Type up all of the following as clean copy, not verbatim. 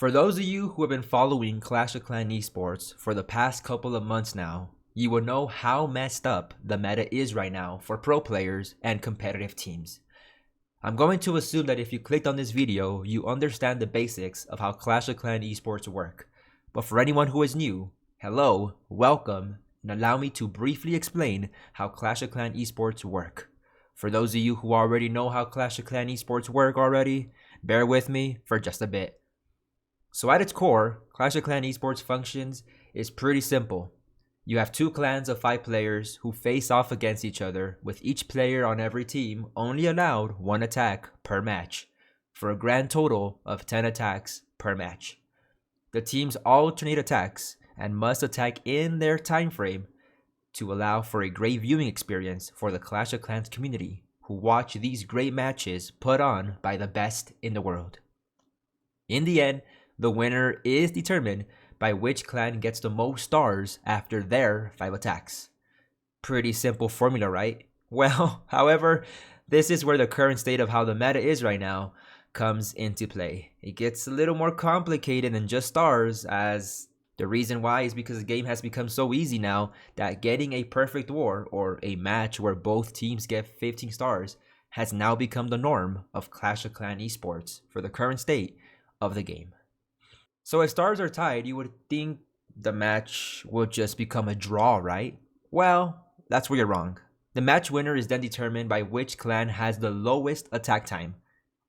For those of you who have been following Clash of Clans Esports for the past couple of months now, you will know how messed up the meta is right now for pro players and competitive teams. I'm going to assume that if you clicked on this video, you understand the basics of how Clash of Clans Esports work. But for anyone who is new, hello, welcome, and allow me to briefly explain how Clash of Clans Esports work. For those of you who already know how Clash of Clans Esports work already, bear with me for just a bit. So at its core, Clash of Clans Esports functions is pretty simple. You have two clans of 5 players who face off against each other, with each player on every team only allowed 1 attack per match, for a grand total of 10 attacks per match. The teams alternate attacks and must attack in their time frame to allow for a great viewing experience for the Clash of Clans community who watch these great matches put on by the best in the world. In the end, the winner is determined by which clan gets the most stars after their 5 attacks. Pretty simple formula, right? Well, however, this is where the current state of how the meta is right now comes into play. It gets a little more complicated than just stars, as the reason why is because the game has become so easy now that getting a perfect war or a match where both teams get 15 stars has now become the norm of Clash of Clans Esports for the current state of the game. So if stars are tied, you would think the match would just become a draw, right? Well, that's where you're wrong. The match winner is then determined by which clan has the lowest attack time,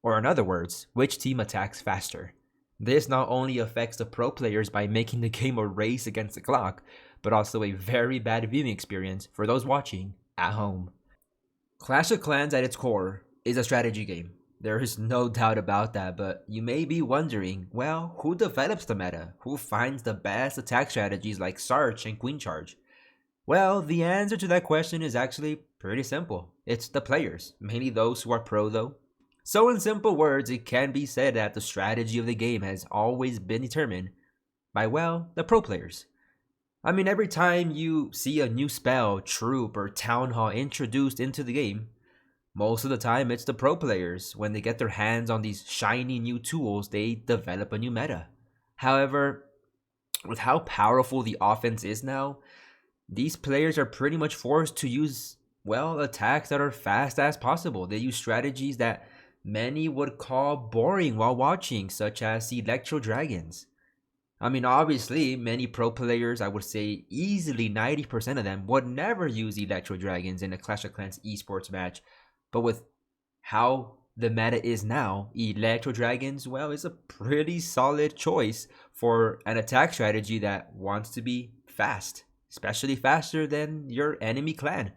or in other words, which team attacks faster. This not only affects the pro players by making the game a race against the clock, but also a very bad viewing experience for those watching at home. Clash of Clans at its core is a strategy game. There is no doubt about that, but you may be wondering, well, who develops the meta? Who finds the best attack strategies like Sarch and Queen Charge? Well, the answer to that question is actually pretty simple. It's the players, mainly those who are pro though. So in simple words, it can be said that the strategy of the game has always been determined by, well, the pro players. I mean, every time you see a new spell, troop, or town hall introduced into the game, most of the time, it's the pro players. When they get their hands on these shiny new tools, they develop a new meta. However, with how powerful the offense is now, these players are pretty much forced to use, well, attacks that are fast as possible. They use strategies that many would call boring while watching, such as Electro Dragons. I mean, obviously, many pro players, I would say easily 90% of them, would never use Electro Dragons in a Clash of Clans esports match. But with how the meta is now, Electro Dragons, well, is a pretty solid choice for an attack strategy that wants to be fast, especially faster than your enemy clan.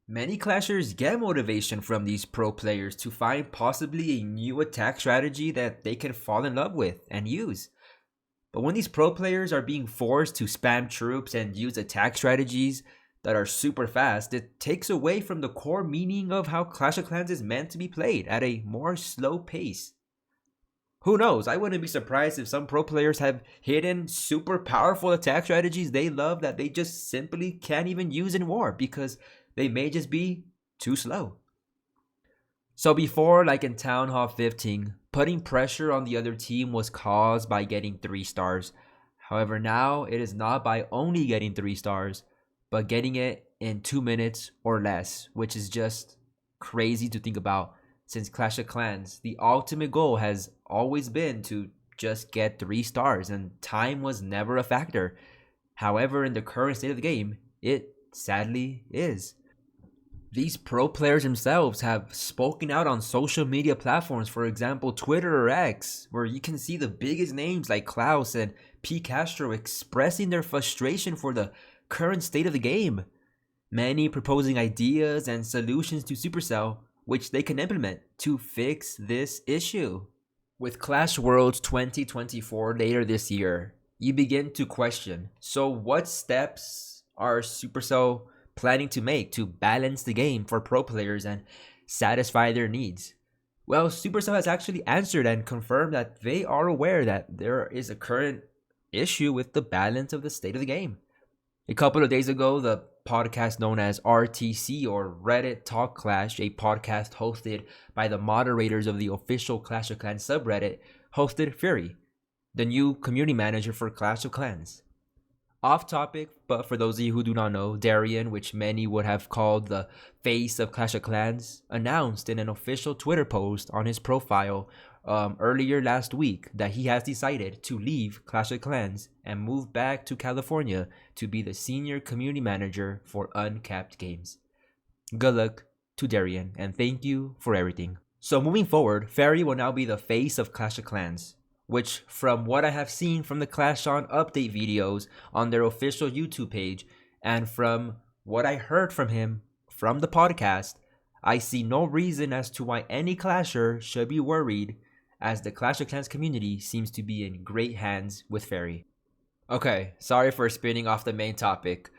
Many Clashers get motivation from these pro players to find possibly a new attack strategy that they can fall in love with and use. But when these pro players are being forced to spam troops and use attack strategies that are super fast, it takes away from the core meaning of how Clash of Clans is meant to be played at a more slow pace. Who knows, I wouldn't be surprised if some pro players have hidden super powerful attack strategies they love that they just simply can't even use in war because they may just be too slow. So before, like in Town Hall 15, putting pressure on the other team was caused by getting 3 stars. However, now it is not by only getting 3 stars, but getting it in 2 minutes or less, which is just crazy to think about since Clash of Clans. The ultimate goal has always been to just get 3 stars, and time was never a factor. However, in the current state of the game, it sadly is. These pro players themselves have spoken out on social media platforms, for example, Twitter or X, where you can see the biggest names like Klaus and P. Castro expressing their frustration for the current state of the game. Many proposing ideas and solutions to Supercell which they can implement to fix this issue. With Clash Worlds 2024 later this year, you begin to question, so what steps are Supercell planning to make to balance the game for pro players and satisfy their needs? Well, Supercell has actually answered and confirmed that they are aware that there is a current issue with the balance of the state of the game. A couple of days ago, the podcast known as RTC or Reddit Talk Clash, a podcast hosted by the moderators of the official Clash of Clans subreddit, hosted Fury. the new community manager for Clash of Clans. Off topic, but for those of you who do not know, Darian, which many would have called the face of Clash of Clans, announced in an official Twitter post on his profile earlier last week that he has decided to leave Clash of Clans and move back to California to be the senior community manager for Uncapped Games. Good luck to Darian, and thank you for everything. So moving forward, Fairy will now be the face of Clash of Clans, which from what I have seen from the Clash On update videos on their official YouTube page, and from what I heard from him from the podcast, I see no reason as to why any Clasher should be worried, as the Clash of Clans community seems to be in great hands with Fairy. Okay, sorry for spinning off the main topic,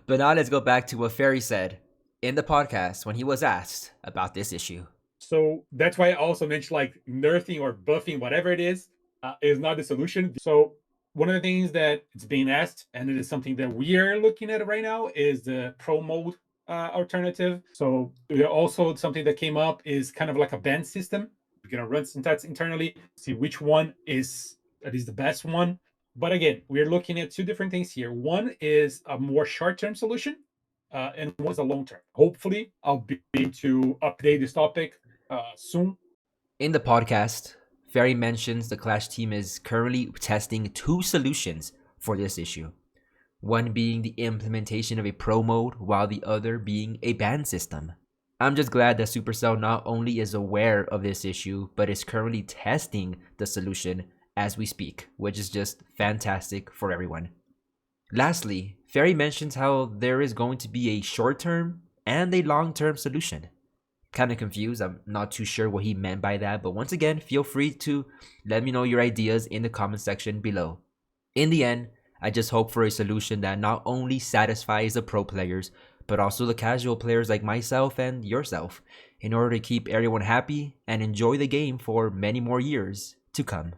but now let's go back to what Fairy said in the podcast when he was asked about this issue. So that's why I also mentioned like nerfing or buffing, whatever it is not the solution. So one of the things that it's being asked, and it is something that we are looking at right now, is the pro mode alternative. So also something that came up is kind of like a ban system. We're gonna run some tests internally, see which one is the best one. But again, we're looking at two different things here. One is a more short-term solution, and one is a long-term. Hopefully, I'll be able to update this topic soon. In the podcast, Fairy mentions the Clash team is currently testing two solutions for this issue. One being the implementation of a pro mode, while the other being a ban system. I'm just glad that Supercell not only is aware of this issue, but is currently testing the solution as we speak, which is just fantastic for everyone. Lastly, Fairy mentions how there is going to be a short-term and a long-term solution. Kind of confused. I'm not too sure what he meant by that, but once again, feel free to let me know your ideas in the comment section below. In the end, I just hope for a solution that not only satisfies the pro players, but also the casual players like myself and yourself, in order to keep everyone happy and enjoy the game for many more years to come.